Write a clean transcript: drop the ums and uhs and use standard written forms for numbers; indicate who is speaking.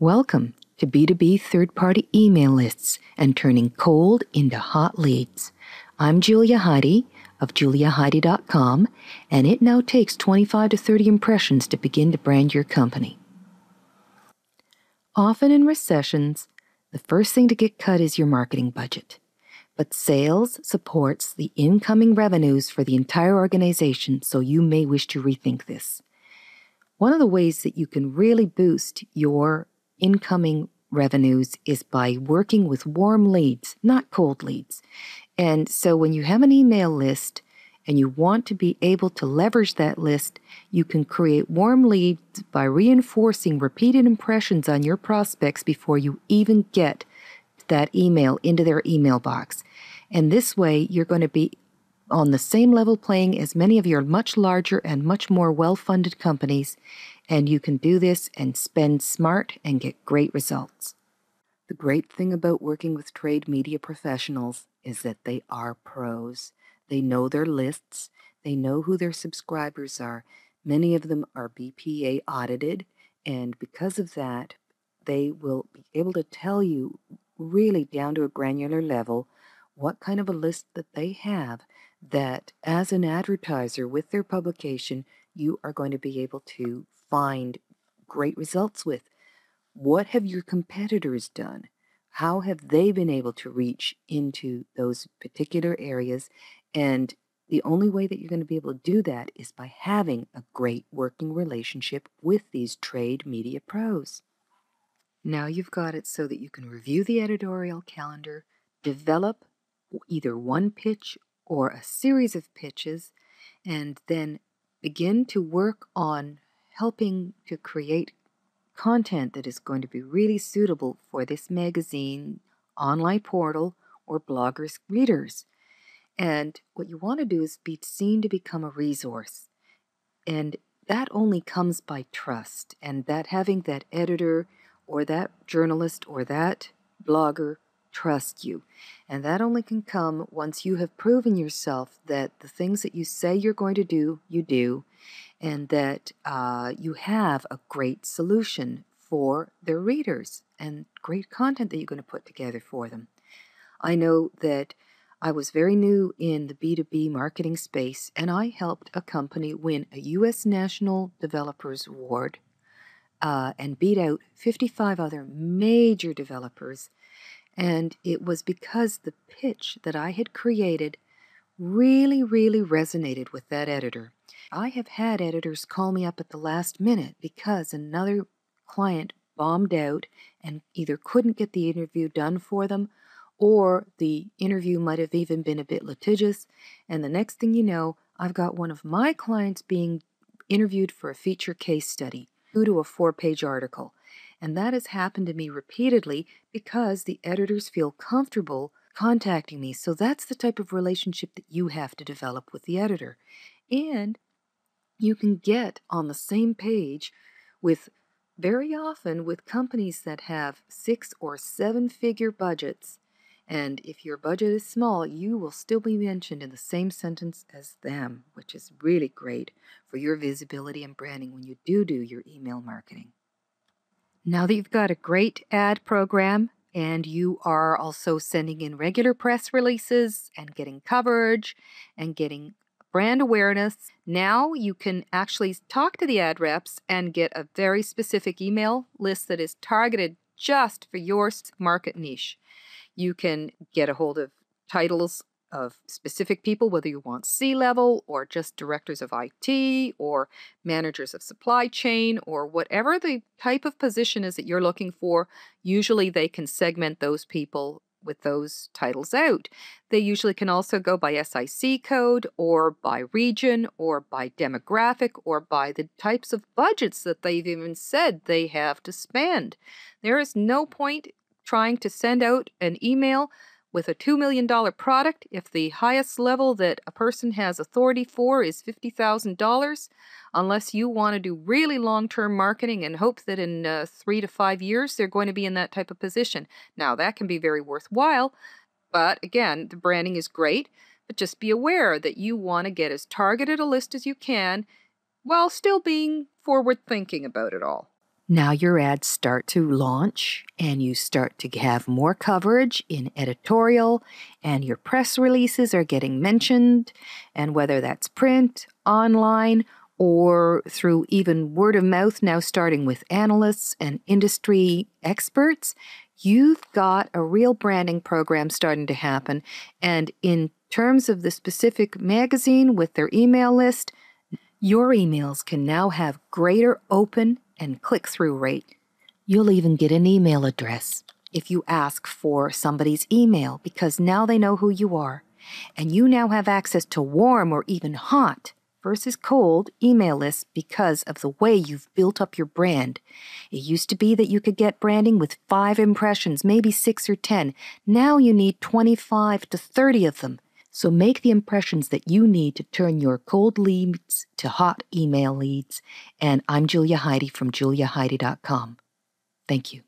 Speaker 1: Welcome to B2B third-party email lists and turning cold into hot leads. I'm Julia Hidy of juliahidy.com, and it now takes 25 to 30 impressions to begin to brand your company. Often in recessions, the first thing to get cut is your marketing budget. But sales supports the incoming revenues for the entire organization, so you may wish to rethink this. One of the ways that you can really boost your incoming revenues is by working with warm leads, not cold leads. And so when you have an email list and you want to be able to leverage that list, you can create warm leads by reinforcing repeated impressions on your prospects before you even get that email into their email box. And this way, you're going to be on the same level playing as many of your much larger and much more well-funded companies, and you can do this and spend smart and get great results. The great thing about working with trade media professionals is that they are pros. They know their lists. They know who their subscribers are. Many of them are BPA audited, and because of that, they will be able to tell you really down to a granular level what kind of a list that they have that as an advertiser with their publication, you are going to be able to find great results with. What have your competitors done? How have they been able to reach into those particular areas? And the only way that you're going to be able to do that is by having a great working relationship with these trade media pros. Now you've got it so that you can review the editorial calendar, develop either one pitch or a series of pitches, and then begin to work on helping to create content that is going to be really suitable for this magazine, online portal, or bloggers' readers. And what you want to do is be seen to become a resource. And that only comes by trust, and that having that editor or that journalist or that blogger trust you. And that only can come once you have proven yourself that the things that you say you're going to do, you do, and that you have a great solution for their readers and great content that you're going to put together for them. I know that I was very new in the B2B marketing space, and I helped a company win a U.S. National Developers Award and beat out 55 other major developers. And it was because the pitch that I had created really, really resonated with that editor. I have had editors call me up at the last minute because another client bombed out and either couldn't get the interview done for them, or the interview might have even been a bit litigious, and the next thing you know, I've got one of my clients being interviewed for a feature case study due to a 4-page article. And that has happened to me repeatedly because the editors feel comfortable contacting me. So that's the type of relationship that you have to develop with the editor. And you can get on the same page with, very often, with companies that have 6 or 7-figure budgets. And if your budget is small, you will still be mentioned in the same sentence as them, which is really great for your visibility and branding when you do your email marketing. Now that you've got a great ad program and you are also sending in regular press releases and getting coverage and getting brand awareness, now you can actually talk to the ad reps and get a very specific email list that is targeted just for your market niche. You can get a hold of titles of specific people, whether you want C-level or just directors of IT or managers of supply chain or whatever the type of position is that you're looking for. Usually they can segment those people with those titles out. They usually can also go by SIC code or by region or by demographic or by the types of budgets that they've even said they have to spend. There is no point trying to send out an email with a $2 million product if the highest level that a person has authority for is $50,000, unless you want to do really long-term marketing and hope that in 3 to 5 years they're going to be in that type of position. Now, that can be very worthwhile, but again, the branding is great, but just be aware that you want to get as targeted a list as you can while still being forward-thinking about it all. Now your ads start to launch and you start to have more coverage in editorial and your press releases are getting mentioned, and whether that's print, online, or through even word of mouth now starting with analysts and industry experts, you've got a real branding program starting to happen. And in terms of the specific magazine with their email list, your emails can now have greater open and click-through rate. You'll even get an email address if you ask for somebody's email, because now they know who you are. And you now have access to warm or even hot versus cold email lists because of the way you've built up your brand. It used to be that you could get branding with 5 impressions, maybe 6 or 10. Now you need 25 to 30 of them. So make the impressions that you need to turn your cold leads to hot email leads. And I'm Julia Hidy from juliahidy.com. Thank you.